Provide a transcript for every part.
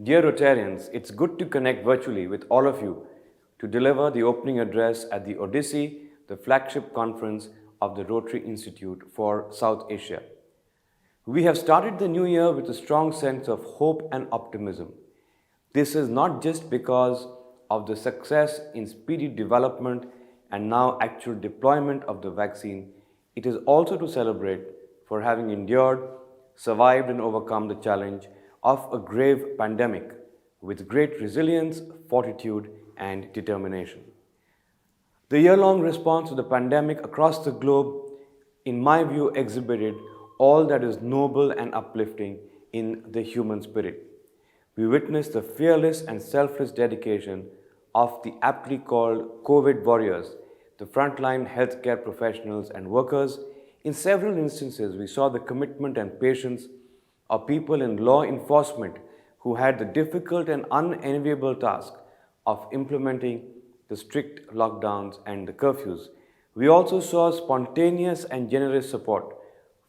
Dear Rotarians, it's good to connect virtually with all of you to deliver the opening address at the Odyssey, the flagship conference of the Rotary Institute for South Asia. We have started the new year with a strong sense of hope and optimism. This is not just because of the success in speedy development and now actual deployment of the vaccine, it is also to celebrate for having endured, survived, and overcome the challenge of a grave pandemic with great resilience, fortitude, and determination. The year long response to the pandemic across the globe, in my view, exhibited all that is noble and uplifting in the human spirit. We witnessed the fearless and selfless dedication of the aptly called COVID warriors, the frontline healthcare professionals and workers. In several instances, we saw the commitment and patience of people in law enforcement who had the difficult and unenviable task of implementing the strict lockdowns and the curfews. We also saw spontaneous and generous support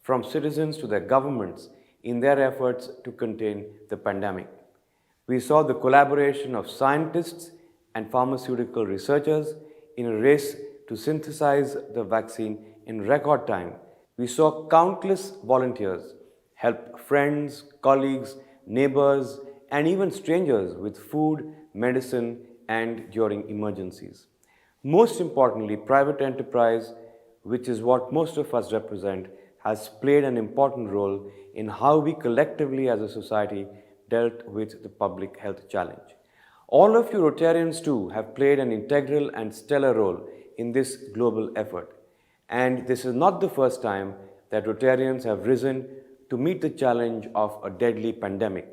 from citizens to their governments in their efforts to contain the pandemic. We saw the collaboration of scientists and pharmaceutical researchers in a race to synthesize the vaccine in record time. We saw countless volunteers help friends, colleagues, neighbors, and even strangers with food, medicine, and during emergencies. Most importantly, private enterprise, which is what most of us represent, has played an important role in how we collectively as a society dealt with the public health challenge. All of you Rotarians too have played an integral and stellar role in this global effort. And this is not the first time that Rotarians have risen to meet the challenge of a deadly pandemic.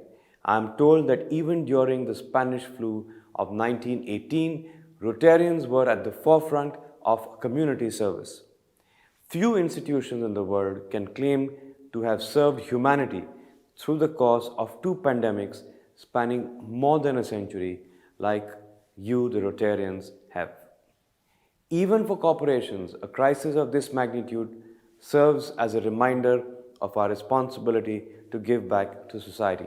I am told that even during the Spanish flu of 1918, Rotarians were at the forefront of community service. Few institutions in the world can claim to have served humanity through the course of two pandemics spanning more than a century like you, the Rotarians, have. Even for corporations, a crisis of this magnitude serves as a reminder of our responsibility to give back to society.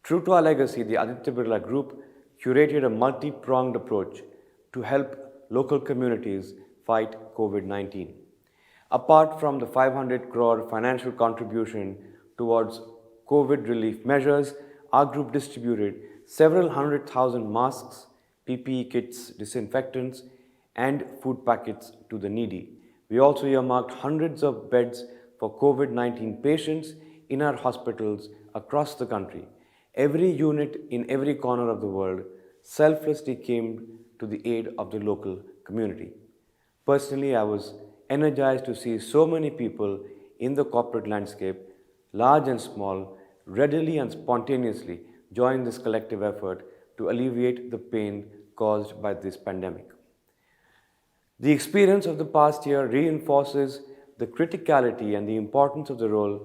True to our legacy, the Aditya Birla Group curated a multi-pronged approach to help local communities fight COVID-19. Apart from the 500 crore financial contribution towards COVID relief measures, our group distributed several 100,000 masks, PPE kits, disinfectants, and food packets to the needy. We also earmarked hundreds of beds for COVID-19 patients in our hospitals across the country. Every unit in every corner of the world selflessly came to the aid of the local community. Personally, I was energized to see so many people in the corporate landscape, large and small, readily and spontaneously join this collective effort to alleviate the pain caused by this pandemic. The experience of the past year reinforces the criticality and the importance of the role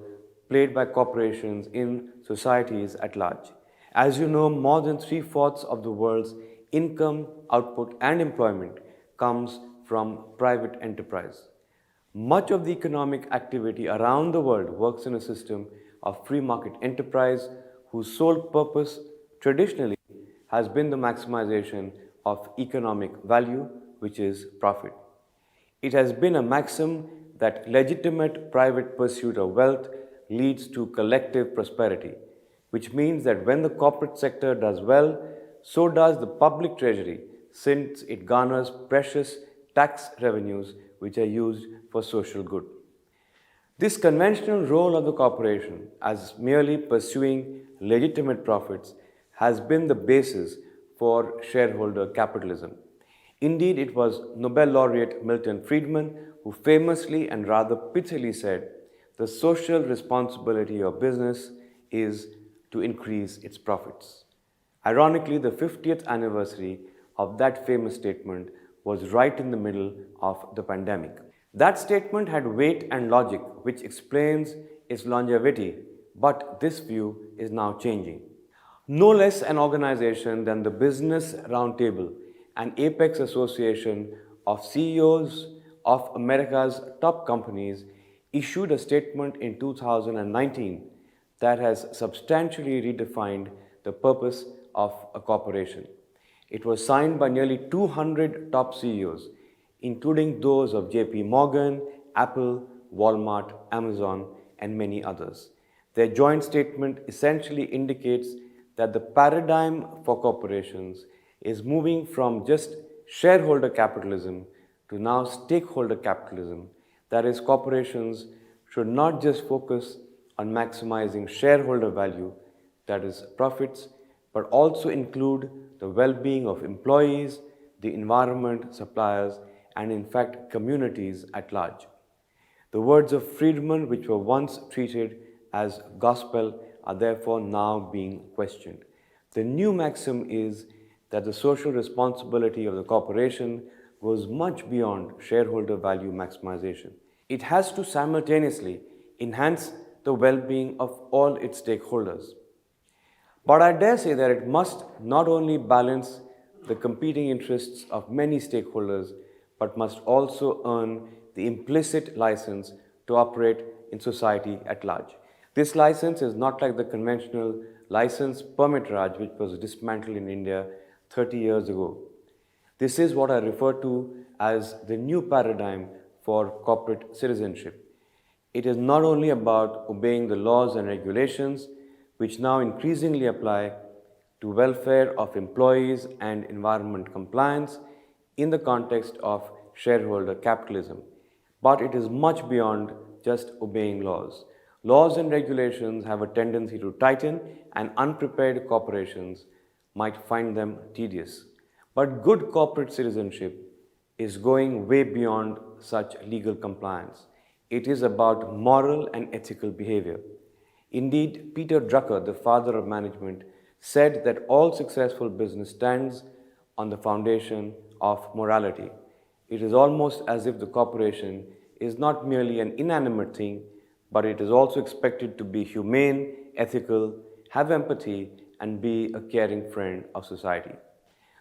played by corporations in societies at large. As you know, more than three-fourths of the world's income, output, and employment comes from private enterprise. Much of the economic activity around the world works in a system of free market enterprise whose sole purpose traditionally has been the maximization of economic value, which is profit. It has been a maxim that legitimate private pursuit of wealth leads to collective prosperity, which means that when the corporate sector does well, so does the public treasury, since it garners precious tax revenues which are used for social good. This conventional role of the corporation as merely pursuing legitimate profits has been the basis for shareholder capitalism. Indeed, it was Nobel laureate Milton Friedman who famously and rather pithily said, "The social responsibility of business is to increase its profits." Ironically, the 50th anniversary of that famous statement was right in the middle of the pandemic. That statement had weight and logic, which explains its longevity, but this view is now changing. No less an organization than the Business Roundtable, an apex association of CEOs of America's top companies, issued a statement in 2019 that has substantially redefined the purpose of a corporation. It was signed by nearly 200 top CEOs, including those of JP Morgan, Apple, Walmart, Amazon, and many others. Their joint statement essentially indicates that the paradigm for corporations is moving from just shareholder capitalism to now stakeholder capitalism. That is, corporations should not just focus on maximizing shareholder value, that is, profits, but also include the well being of employees, the environment, suppliers, and in fact, communities at large. The words of Friedman, which were once treated as gospel, are therefore now being questioned. The new maxim is that the social responsibility of the corporation goes much beyond shareholder value maximization. It has to simultaneously enhance the well being of all its stakeholders. But I dare say that it must not only balance the competing interests of many stakeholders, but must also earn the implicit license to operate in society at large. This license is not like the conventional license permit Raj, which was dismantled in India 30 years ago. This is what I refer to as the new paradigm for corporate citizenship. It is not only about obeying the laws and regulations, which now increasingly apply to welfare of employees and environment compliance in the context of shareholder capitalism, but it is much beyond just obeying laws. Laws and regulations have a tendency to tighten, and unprepared corporations might find them tedious. But good corporate citizenship is going way beyond such legal compliance. It is about moral and ethical behavior. Indeed, Peter Drucker, the father of management, said that all successful business stands on the foundation of morality. It is almost as if the corporation is not merely an inanimate thing, but it is also expected to be humane, ethical, have empathy, and be a caring friend of society.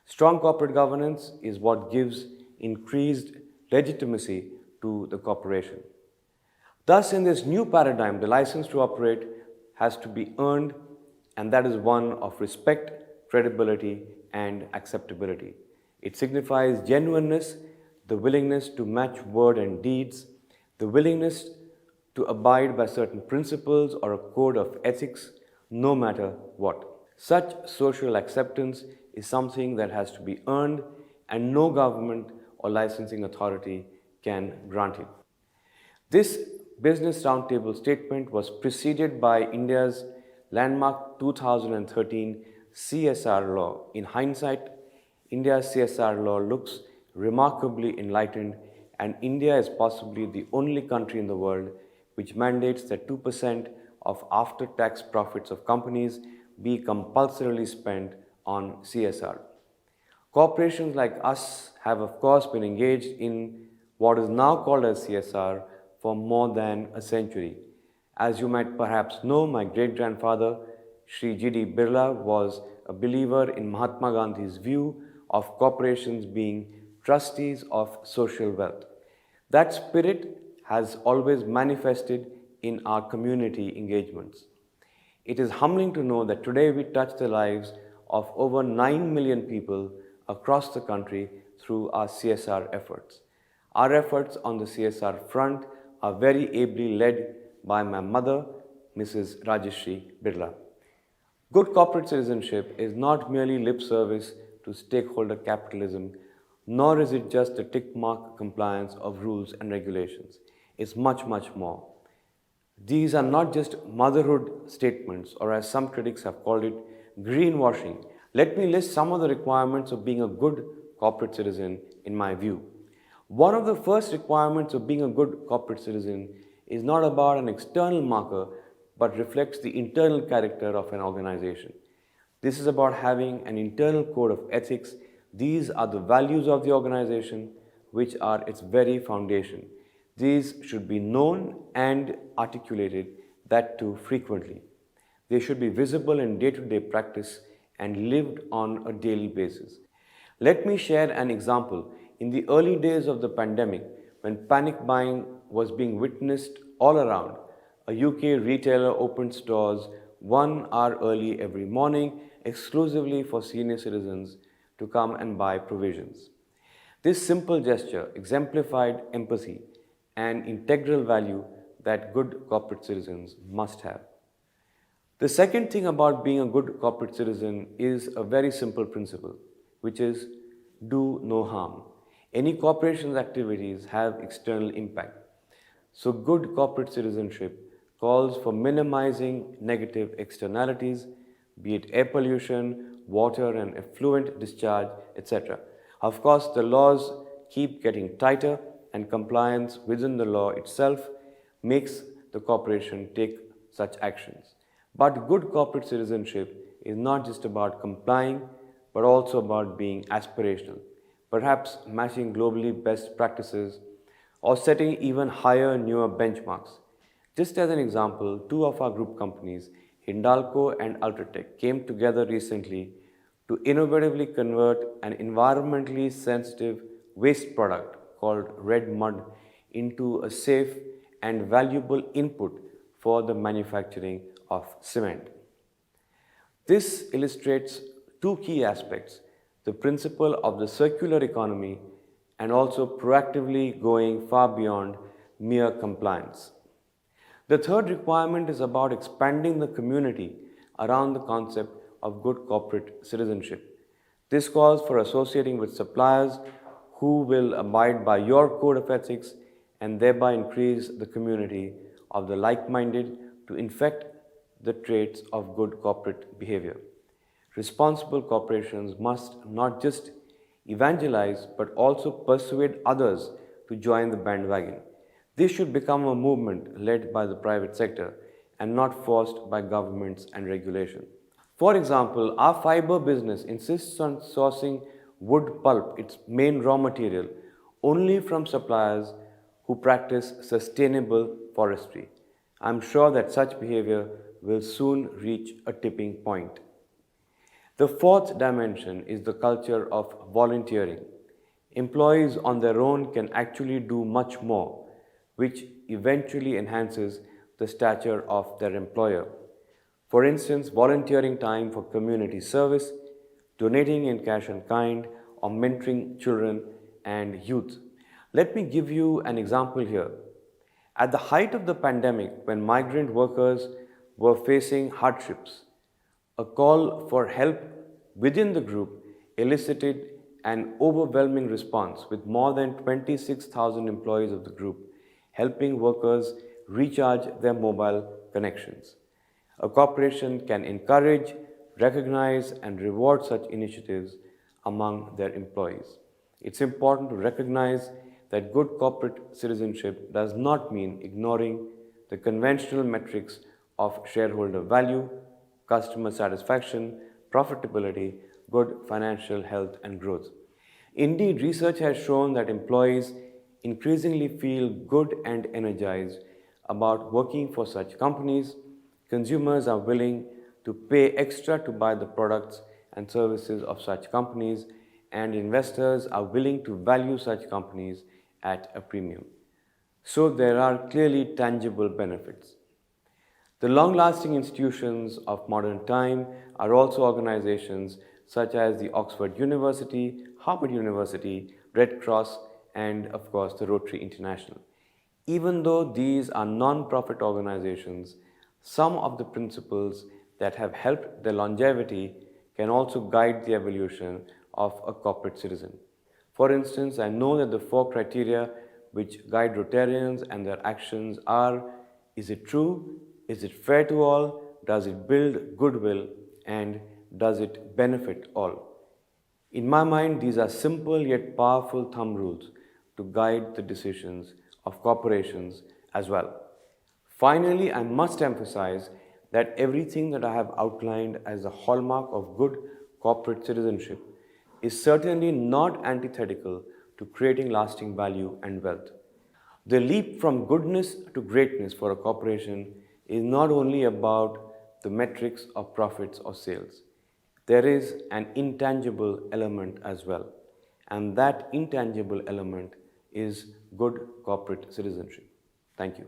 Strong corporate governance is what gives increased legitimacy to the corporation. Thus, in this new paradigm, the license to operate has to be earned, and that is one of respect, credibility, and acceptability. It signifies genuineness, the willingness to match word and deeds, the willingness to abide by certain principles or a code of ethics, no matter what. Such social acceptance is something that has to be earned, and no government or licensing authority can grant it. This Business Roundtable statement was preceded by India's landmark 2013 CSR law. In hindsight, India's CSR law looks remarkably enlightened, and India is possibly the only country in the world which mandates that 2% of after-tax profits of companies be compulsorily spent on CSR. Corporations like us have, of course, been engaged in what is now called as CSR for more than a century. As you might perhaps know, my great-grandfather, Shri G.D. Birla, was a believer in Mahatma Gandhi's view of corporations being trustees of social wealth. That spirit has always manifested in our community engagements. It is humbling to know that today we touch the lives of over 9 million people across the country through our CSR efforts. Our efforts on the CSR front are very ably led by my mother, Mrs. Rajeshri Birla. Good corporate citizenship is not merely lip service to stakeholder capitalism, nor is it just a tick mark compliance of rules and regulations. It's much, much more. These are not just motherhood statements, or as some critics have called it, greenwashing. Let me list some of the requirements of being a good corporate citizen in my view. One of the first requirements of being a good corporate citizen is not about an external marker, but reflects the internal character of an organization. This is about having an internal code of ethics. These are the values of the organization, which are its very foundation. These should be known and articulated, that too frequently. They should be visible in day-to-day practice and lived on a daily basis. Let me share an example. In the early days of the pandemic, when panic buying was being witnessed all around, a UK retailer opened stores 1 hour early every morning exclusively for senior citizens to come and buy provisions. This simple gesture exemplified empathy, an integral value that good corporate citizens must have. The second thing about being a good corporate citizen is a very simple principle, which is do no harm. Any corporation's activities have external impact. So, good corporate citizenship calls for minimizing negative externalities, be it air pollution, water and effluent discharge, etc. Of course, the laws keep getting tighter, and compliance within the law itself makes the corporation take such actions. But good corporate citizenship is not just about complying, but also about being aspirational, perhaps matching globally best practices or setting even higher, newer benchmarks. Just as an example, two of our group companies, Hindalco and Ultratech, came together recently to innovatively convert an environmentally sensitive waste product called red mud into a safe and valuable input for the manufacturing of cement. This illustrates two key aspects: the principle of the circular economy and also proactively going far beyond mere compliance. The third requirement is about expanding the community around the concept of good corporate citizenship. This calls for associating with suppliers who will abide by your code of ethics and thereby increase the community of the like minded to infect the traits of good corporate behavior. Responsible corporations must not just evangelize but also persuade others to join the bandwagon. This should become a movement led by the private sector and not forced by governments and regulation. For example, our fiber business insists on sourcing wood pulp, its main raw material, only from suppliers who practice sustainable forestry. I'm sure that such behavior will soon reach a tipping point. The fourth dimension is the culture of volunteering. Employees on their own can actually do much more, which eventually enhances the stature of their employer. For instance, volunteering time for community service, donating in cash and kind, or mentoring children and youth. Let me give you an example here. At the height of the pandemic, when migrant workers were facing hardships, a call for help within the group elicited an overwhelming response, with more than 26,000 employees of the group helping workers recharge their mobile connections. A corporation can encourage, recognize, and reward such initiatives among their employees. It's important to recognize that good corporate citizenship does not mean ignoring the conventional metrics of shareholder value, customer satisfaction, profitability, good financial health, and growth. Indeed, research has shown that employees increasingly feel good and energized about working for such companies. Consumers are willing to pay extra to buy the products and services of such companies, and investors are willing to value such companies at a premium. So there are clearly tangible benefits. The long-lasting institutions of modern time are also organizations such as the Oxford University, Harvard University, Red Cross, and of course the Rotary International. Even though these are non-profit organizations, some of the principles that have helped their longevity can also guide the evolution of a corporate citizen. For instance, I know that the four criteria which guide Rotarians and their actions are: is it true? Is it fair to all? Does it build goodwill? And does it benefit all? In my mind, these are simple yet powerful thumb rules to guide the decisions of corporations as well. Finally, I must emphasize that everything that I have outlined as a hallmark of good corporate citizenship is certainly not antithetical to creating lasting value and wealth. The leap from goodness to greatness for a corporation is not only about the metrics of profits or sales. There is an intangible element as well, and that intangible element is good corporate citizenship. Thank you.